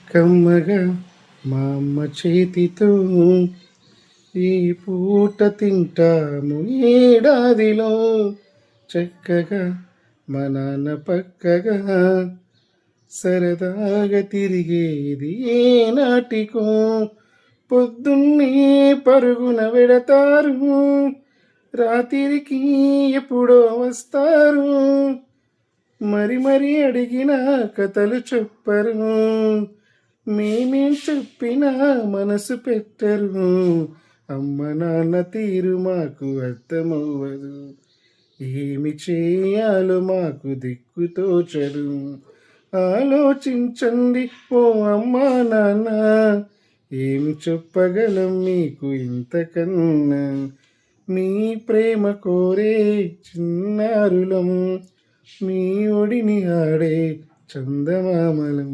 కమ్మగా మా అమ్మ చేతితో ఈ పూట తింటాము ఏడాదిలో చక్కగా మా నాన్న పక్కగా సరదాగా తిరిగేది ఏ నాటికో పొద్దున్నే పరుగున వెడతారు రాత్రికి ఎప్పుడో వస్తారు మరి మరి అడిగిన కథలు చెప్పరు మేమేం చెప్పినా మనసు పెట్టరు అమ్మ నాన్న తీరు మాకు అర్థమవ్వదు ఏమి చేయాలో మాకు దిక్కుతోచదు ఆలోచించండి ఓ అమ్మా నాన్న ఏమి చెప్పగలం మీకు ఇంతకన్నా మీ ప్రేమ కోరే చిన్నారులం మీ ఒడిని ఆడే చందమామలం